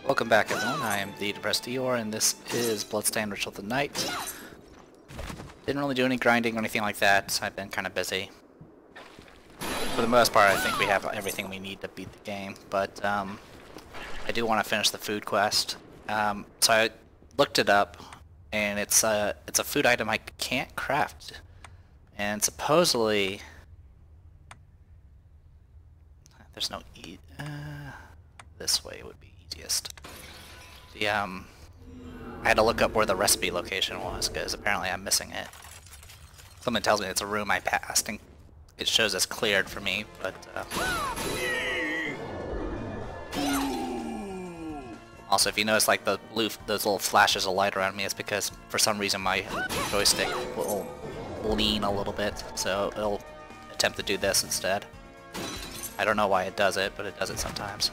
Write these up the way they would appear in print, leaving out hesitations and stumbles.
Welcome back everyone, I am the Depressed Eeyore and this is Bloodstained Ritual of the Night. Didn't really do any grinding or anything like that, I've been kind of busy. For the most part I think we have everything we need to beat the game, but I do want to finish the food quest. So I looked it up and it's a food item I can't craft. And supposedly there's no this way would be easiest. I had to look up where the recipe location was because apparently I'm missing it. Someone tells me it's a room I passed and it shows as cleared for me, but also if you notice like the blue, those little flashes of light around me, it's because for some reason my joystick will lean a little bit, so it'll attempt to do this instead. I don't know why it does it, but it does it sometimes.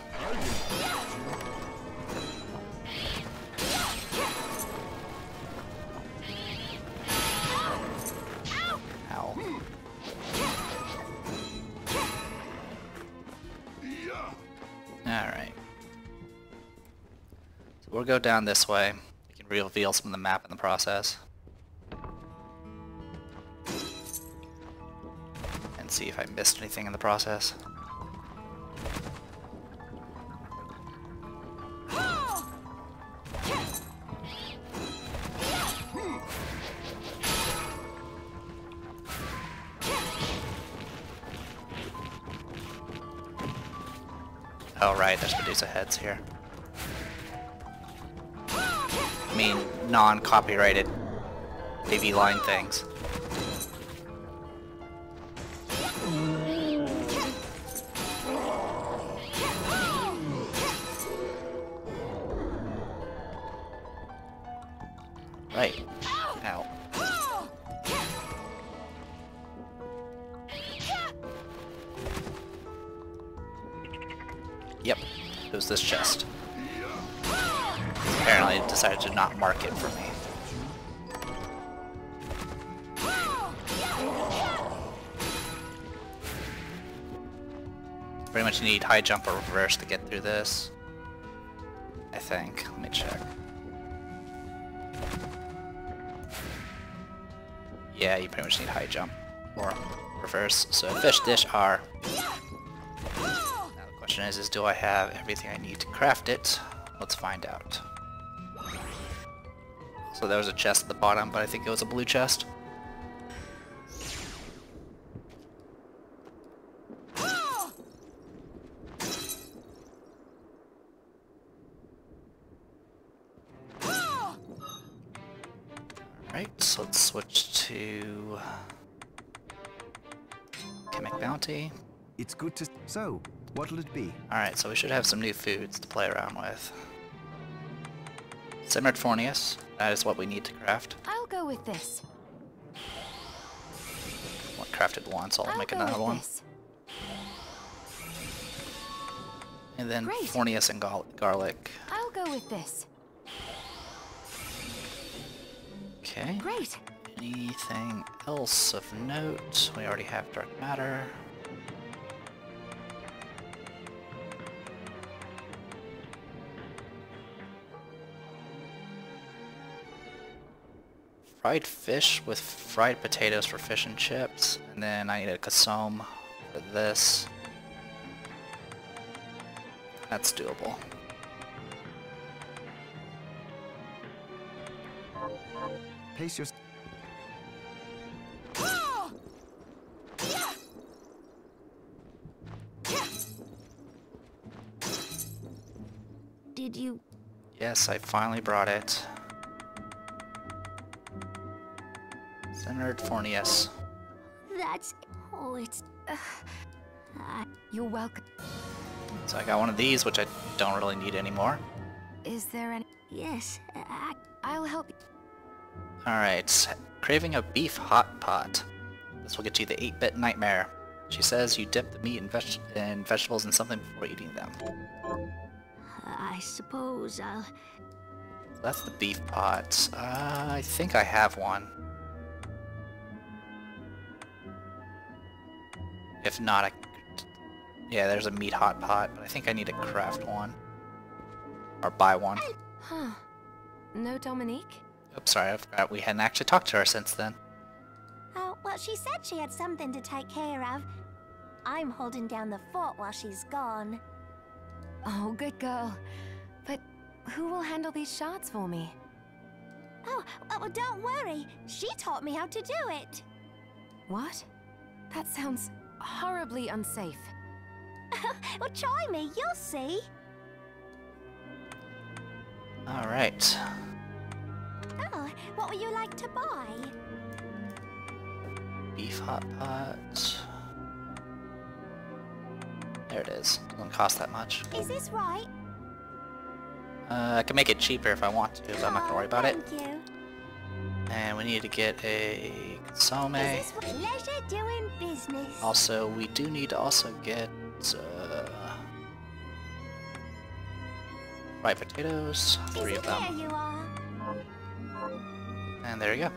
Ow. Alright. So we'll go down this way. We can reveal some of the map in the process. And see if I missed anything in the process. Oh right, there's Medusa heads here. I mean, non-copyrighted AV line things. Right. Ow. Yep, it was this chest. Apparently it decided to not mark it for me. Pretty much need high jump or reverse to get through this, I think. Let me check. Yeah, you pretty much need high jump or reverse. So fish, dish, R. Now the question is do I have everything I need to craft it? Let's find out. So there was a chest at the bottom, but I think it was a blue chest. Alright, so let's switch to Chemic Bounty. It's good to... So, what'll it be? Alright, so we should have some new foods to play around with. Simmered Fornius, that is what we need to craft. I'll go with this. One crafted once, I'll make another one. And then Great. Fornius and garlic. I'll go with this. Okay. Great. Anything else of note? We already have dark matter. Fried fish with fried potatoes for fish and chips, and then I need a kasome for this. That's doable. Pace your... Did you... Yes, I finally brought it. Centered Fornius. That's... Oh, it's... You're welcome. So I got one of these, which I don't really need anymore. Is there any... Yes, I'll help you. Alright, craving a beef hot pot. This will get you the 8-bit nightmare. She says you dip the meat and vegetables in something before eating them. I suppose I'll... That's the beef pot. I think I have one. If not, yeah, there's a meat hot pot, but I think I need to craft one. Or buy one. Huh. No Dominique? Oops, sorry, I forgot we hadn't actually talked to her since then. Oh, well, she said she had something to take care of. I'm holding down the fort while she's gone. Oh, good girl. But who will handle these shards for me? Oh, well, don't worry. She taught me how to do it. What? That sounds horribly unsafe. Well, try me. You'll see. Alright. Oh, what would you like to buy? Beef hot pot. There it is. Doesn't cost that much. Is this right? I can make it cheaper if I want to, but I'm not gonna worry about it. Thank you. And we need to get a Some. Is this pleasure doing business? Also, we do need to also get fried potatoes, 3 of There them. you are. And there you go.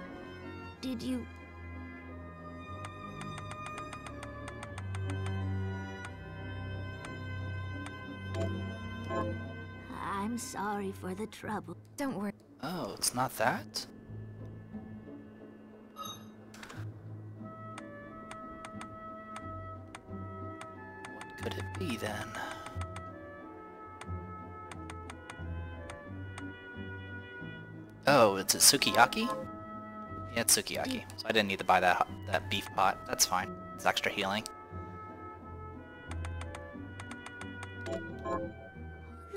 Did you... I'm sorry for the trouble. Don't worry. Oh, it's not that? What could it be then? Oh, it's a sukiyaki? Yeah, it's sukiyaki. So I didn't need to buy that beef pot. That's fine. It's extra healing.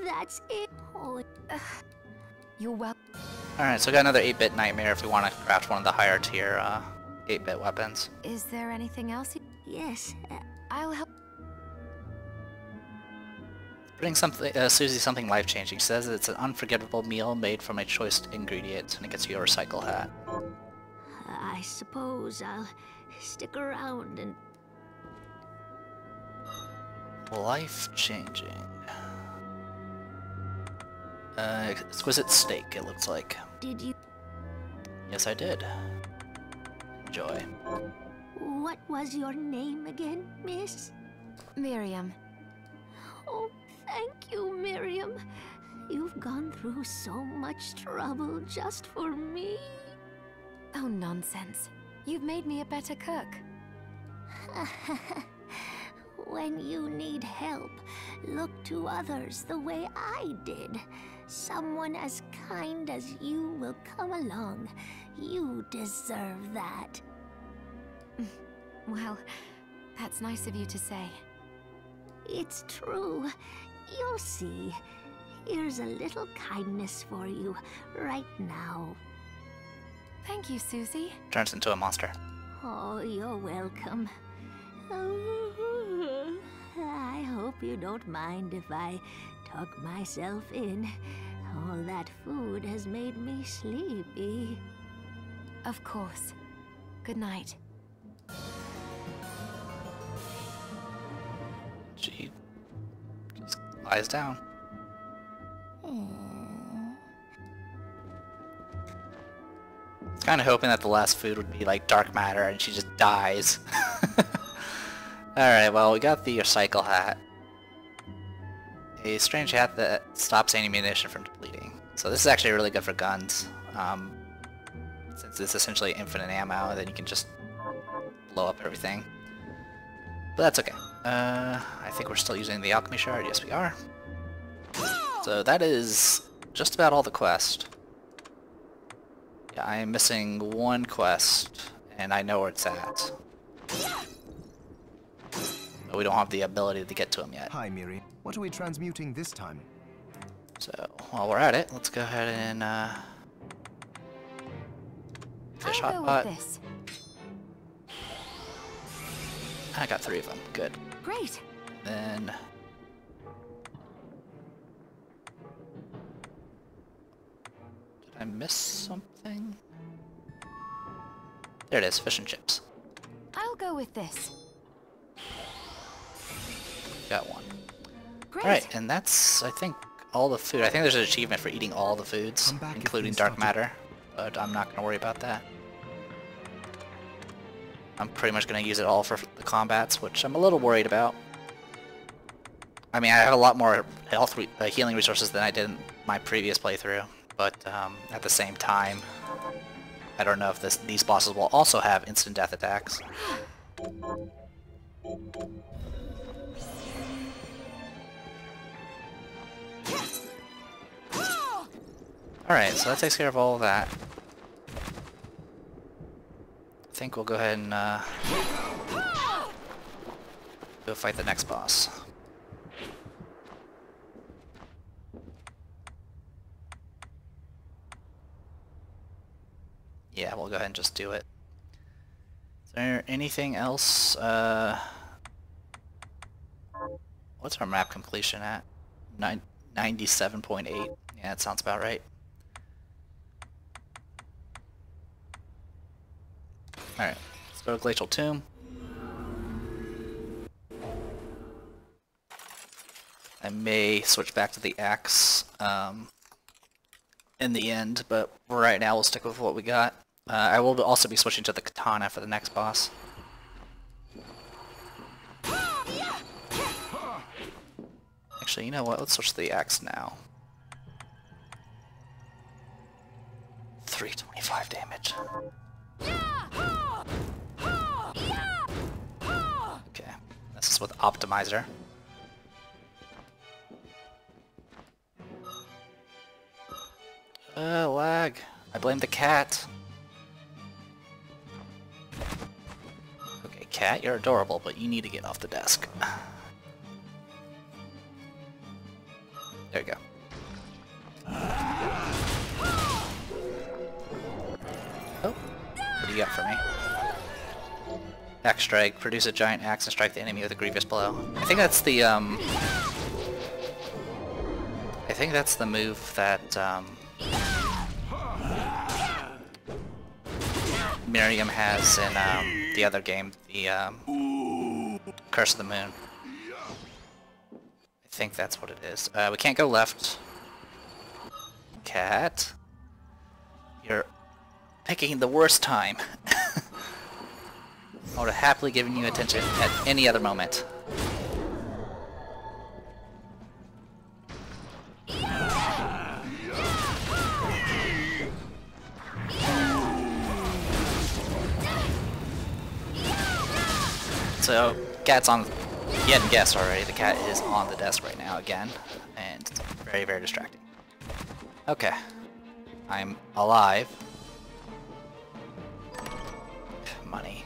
That's it. Oh, You're well. Alright, so we got another 8-bit nightmare if we want to craft one of the higher tier 8-bit weapons. Is there anything else? yes. I'll help. Putting something, Susie something life-changing. She says it's an unforgettable meal made from a choice ingredient, and it gets you a recycle hat. I suppose I'll stick around and... Life-changing. Exquisite steak, it looks like. Did you... Yes, I did. Enjoy. What was your name again, miss? Miriam. Oh, thank you, Miriam. You've gone through so much trouble just for me. Oh, nonsense. You've made me a better cook. When you need help, look to others the way I did. Someone as kind as you will come along. You deserve that. Well, that's nice of you to say. It's true. You'll see. Here's a little kindness for you right now. Thank you, Susie. Turns into a monster. Oh, you're welcome. I hope you don't mind if I tuck myself in. All that food has made me sleepy. Of course. Good night. She just lies down. I was kind of hoping that the last food would be like dark matter and she just dies. Alright, well, we got the recycle hat. A strange hat that stops any ammunition from depleting. So this is actually really good for guns. Since it's essentially infinite ammo, then you can just blow up everything. But that's okay. I think we're still using the alchemy shard. Yes, we are. So that is just about all the quest. Yeah, I am missing one quest, and I know where it's at. But we don't have the ability to get to him yet. Hi, Miri. What are we transmuting this time? So, while we're at it, let's go ahead and fish I'll hot go pot. with this. I got 3 of them. Good. Great. Then did I miss something? There it is, fish and chips. I'll go with this. Got one. Great. Alright, and that's, I think, all the food. I think there's an achievement for eating all the foods, Come back if including things dark start to- matter, but I'm not going to worry about that. I'm pretty much going to use it all for the combats, which I'm a little worried about. I mean, I have a lot more health healing resources than I did in my previous playthrough, but at the same time, I don't know if these bosses will also have instant death attacks. Alright, so that takes care of all of that. I think we'll go ahead and go fight the next boss. Yeah, we'll go ahead and just do it. Is there anything else? What's our map completion at? 97.8. Yeah, that sounds about right. Alright, let's go to Glacial Tomb. I may switch back to the axe in the end, but right now we'll stick with what we got. I will also be switching to the katana for the next boss. Actually, you know what? Let's switch to the axe now. 325 damage. Okay, this is with Optimizer. Lag. I blame the cat. Okay, cat, you're adorable, but you need to get off the desk. There you go. Oh, what do you got for me? Axe strike. Produce a giant axe and strike the enemy with a grievous blow. I think that's the move that Miriam has in the other game, the Curse of the Moon. I think that's what it is. We can't go left. Cat, you're picking the worst time. I would have happily given you attention at any other moment. So, cat's on. You hadn't guessed already, the cat is on the desk right now again, and it's very, very distracting. Okay. I'm alive. Money.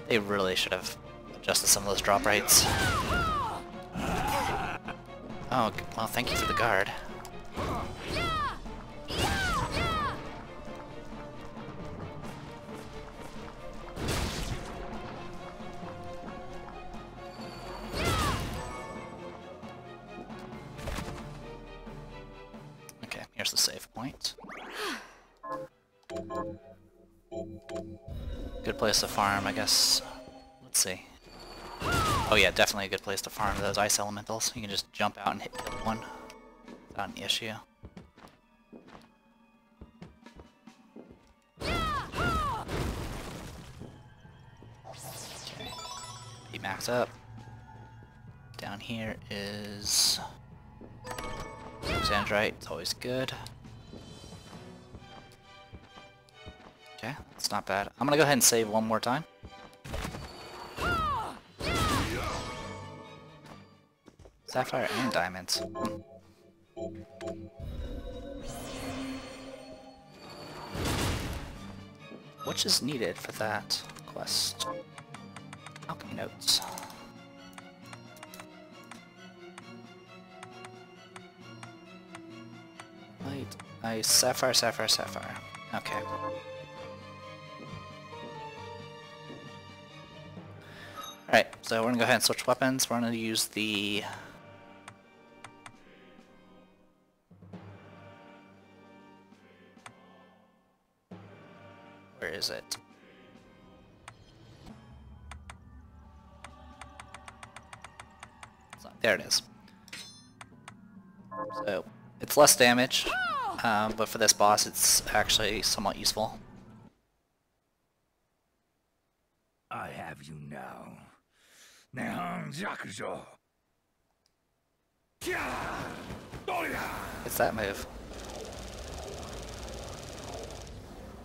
They really should have adjusted some of those drop rates. Oh, well, thank you for the guard. Okay, here's the save point. Good place to farm, I guess. Let's see. Oh yeah, definitely a good place to farm those ice elementals. You can just jump out and hit kill one without an issue. Okay. Be max up. Down here is Xandrite, it's always good. Okay, that's not bad. I'm gonna go ahead and save one more time. Sapphire and diamonds. Which is needed for that quest? Alchemy notes. Light, ice, sapphire, sapphire, sapphire. Okay. Alright, so we're gonna go ahead and switch weapons. We're gonna use the... Where is it? There it is. So, it's less damage, but for this boss it's actually somewhat useful. I have you now. It's that move.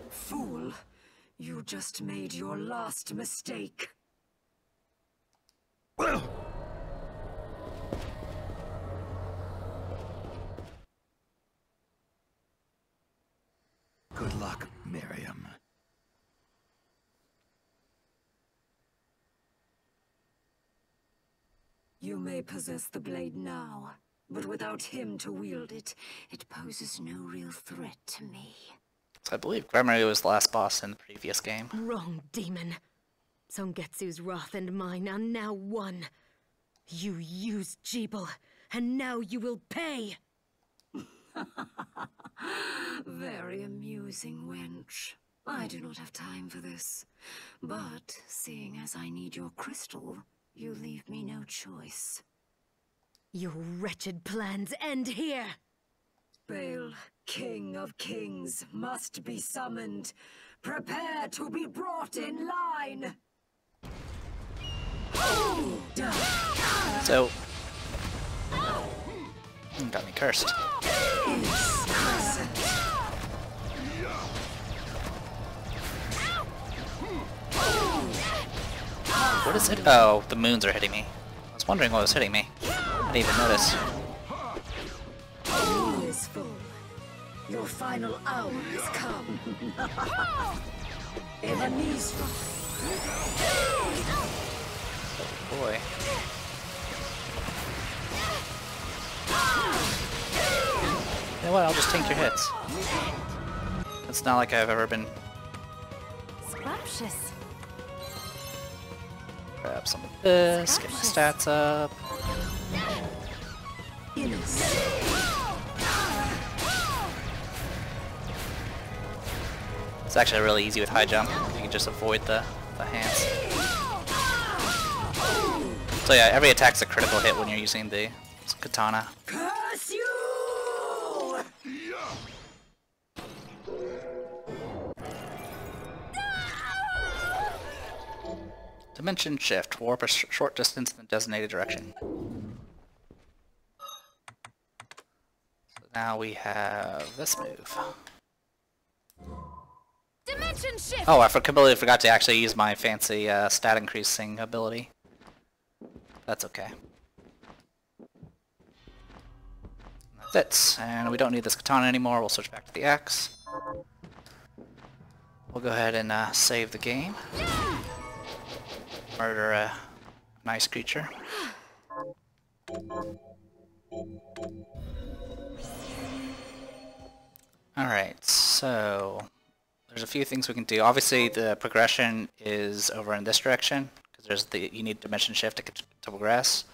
Fool, you just made your last mistake. Good luck, Miriam. You may possess the blade now, but without him to wield it, it poses no real threat to me. So I believe Gremory was the last boss in the previous game. Wrong, demon. Songetsu's wrath and mine are now one. You used Jeeble, and now you will pay! Very amusing, wench. I do not have time for this. But, seeing as I need your crystal, you leave me no choice. Your wretched plans end here! Baal, King of Kings, must be summoned. Prepare to be brought in line! So... got me cursed. What is it? Oh, the moons are hitting me. I was wondering what was hitting me. I didn't even notice. Moon is full. Your final hour has come. Evanisra. Oh boy. You know what? I'll just tank your hits. It's not like I've ever been... Scrumptious. Grab some of this, get my stats up. It's actually really easy with high jump. You can just avoid the hands. So yeah, every attack's a critical hit when you're using the katana. Curse you! Dimension shift. Warp a short distance in the designated direction. So now we have this move. Dimension shift! Oh, I completely forgot to actually use my fancy stat increasing ability. That's okay. That's it. And we don't need this katana anymore. We'll switch back to the axe. We'll go ahead and save the game. Murder a nice creature. Alright, so there's a few things we can do. Obviously the progression is over in this direction, because there's you need dimension shift to progress.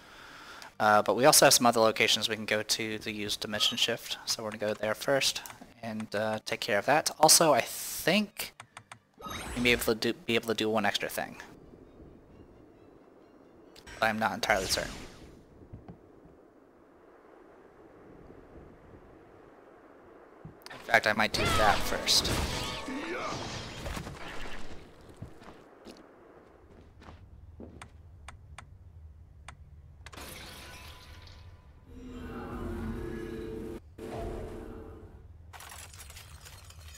But we also have some other locations we can go to use dimension shift, so we're going to go there first and take care of that. Also, I think you may be able to do one extra thing. But I'm not entirely certain. In fact, I might do that first.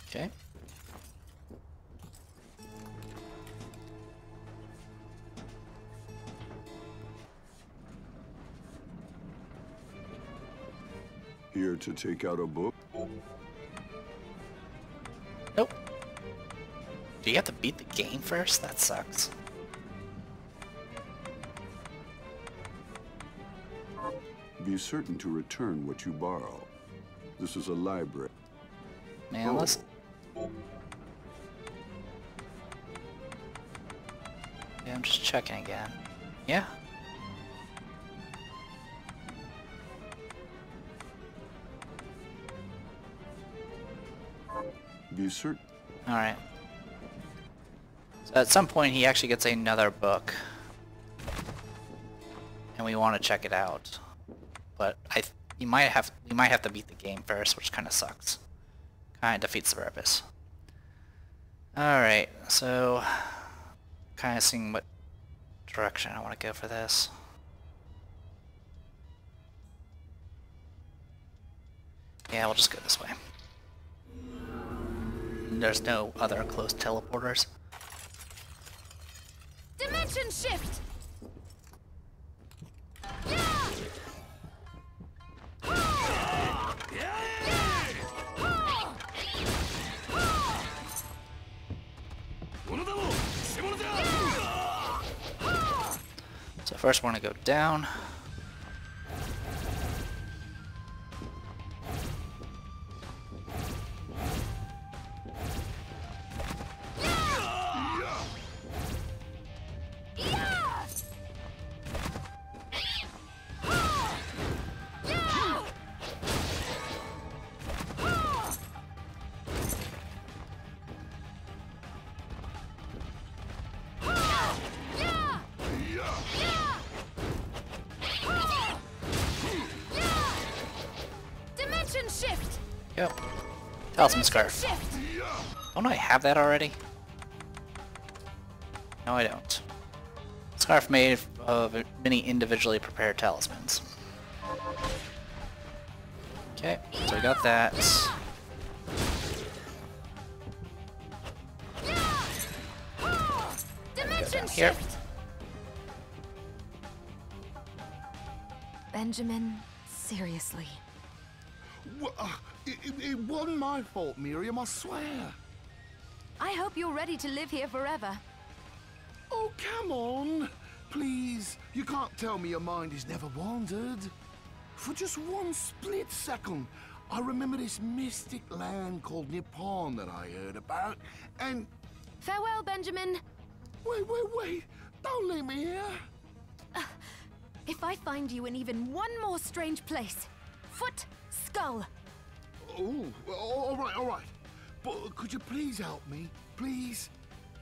Okay. Here to take out a book? Nope. Do you have to beat the game first? That sucks. Be certain to return what you borrow. This is a library. Man, let's... Yeah, I'm just checking again. Yeah. Be certain. Alright. So at some point he actually gets another book. And we want to check it out. But we might have to beat the game first, which kinda sucks. Kinda defeats the purpose. Alright, so kinda seeing what direction I want to go for this. Yeah, we'll just go this way. There's no other close teleporters. Dimension shift! So first we're gonna go down. Shift! Yep. Talisman Scarf. Don't I have that already? No, I don't. Scarf made of many individually prepared talismans. Okay, so we got that. Go down here. Benjamin, seriously. It wasn't my fault, Miriam, I swear. I hope you're ready to live here forever. Oh, come on. Please, you can't tell me your mind has never wandered. For just one split second, I remember this mystic land called Nippon that I heard about, and... Farewell, Benjamin. Wait. Don't leave me here. If I find you in even one more strange place, foot, skull. Oh, all right. But could you please help me? Please?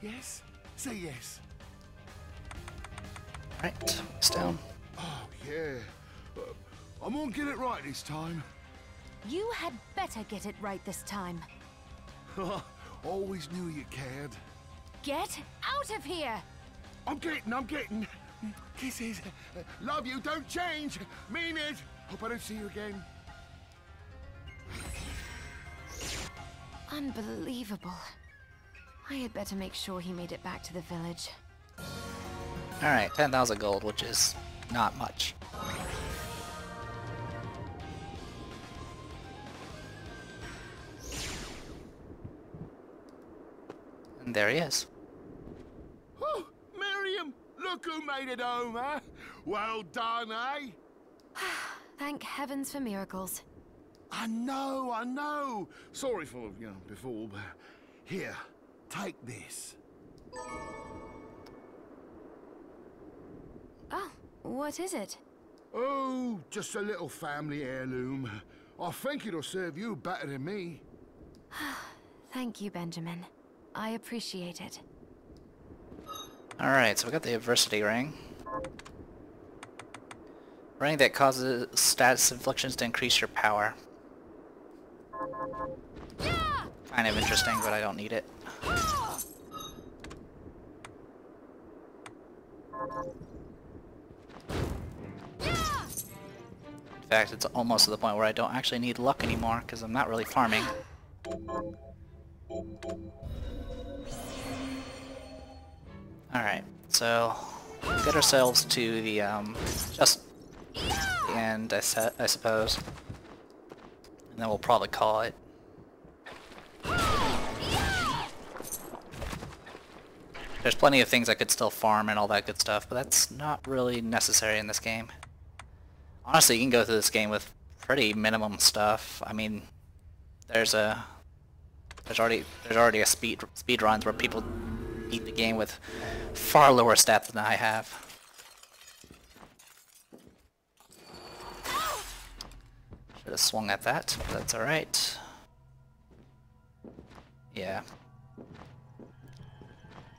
Yes? Say yes. Right, it's down. Oh, yeah. I'm gonna get it right this time. You had better get it right this time. Always knew you cared. Get out of here! I'm getting. Kisses. Love you, don't change. Mean it. Hope I don't see you again. Unbelievable. I had better make sure he made it back to the village. Alright, 10,000 gold, which is not much. And there he is. Oh, Miriam, look who made it home, huh? Well done, eh? Thank heavens for miracles. I know. Sorry for, before, but... Here, take this. Oh, what is it? Oh, just a little family heirloom. I think it'll serve you better than me. Thank you, Benjamin. I appreciate it. Alright, so we got the adversity ring. Ring that causes status inflictions to increase your power. Kind of interesting, but I don't need it. In fact, it's almost to the point where I don't actually need luck anymore, because I'm not really farming. Alright, so we'll get ourselves to the, just the end, I suppose. And then we'll probably call it. There's plenty of things I could still farm and all that good stuff, but that's not really necessary in this game. Honestly, you can go through this game with pretty minimum stuff. I mean, there's already a speed runs where people beat the game with far lower stats than I have. Should have swung at that, but that's alright. Yeah.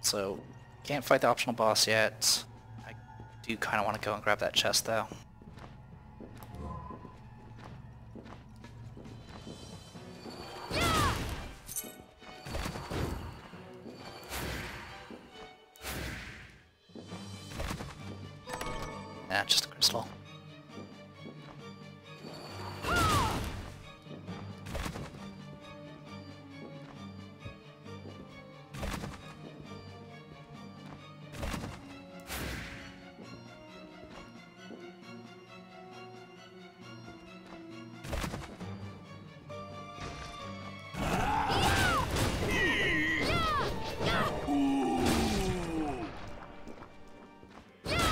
So, can't fight the optional boss yet. I do kind of want to go and grab that chest though. Nah, just a crystal.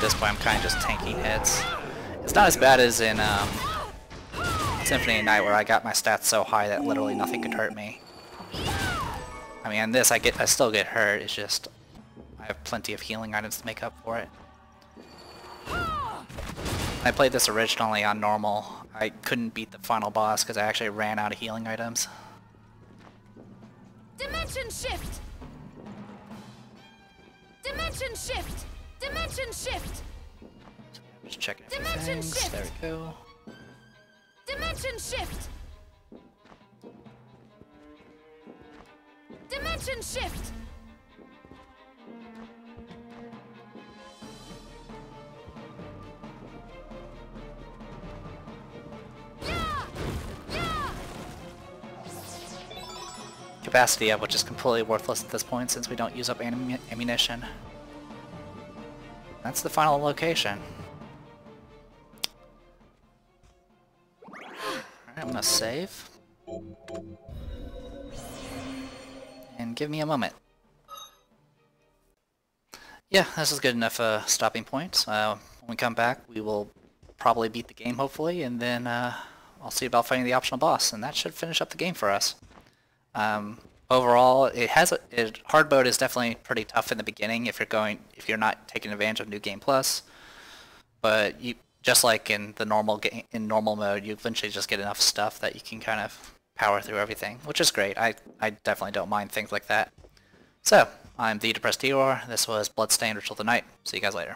this point I'm kind of just tanking hits. It's not as bad as in Symphony of Night, where I got my stats so high that literally nothing could hurt me. I mean, in this I still get hurt, it's just I have plenty of healing items to make up for it. I played this originally on normal. I couldn't beat the final boss because I actually ran out of healing items. Dimension shift! Dimension shift! Dimension shift! Just checking a few Dimension things. shift! There we go. Dimension shift! Dimension shift! Capacity up, which is completely worthless at this point since we don't use up ammunition. That's the final location. Alright, I'm gonna save. And give me a moment. Yeah, this is good enough stopping point. When we come back, we will probably beat the game, hopefully, and then I'll see about fighting the optional boss, and that should finish up the game for us. Overall, hard mode is definitely pretty tough in the beginning if you're not taking advantage of New Game Plus. But just like in the normal mode, you eventually just get enough stuff that you can kind of power through everything, which is great. I definitely don't mind things like that. So, I'm the Depressed Eeyore. This was Bloodstained Ritual of the Night. See you guys later.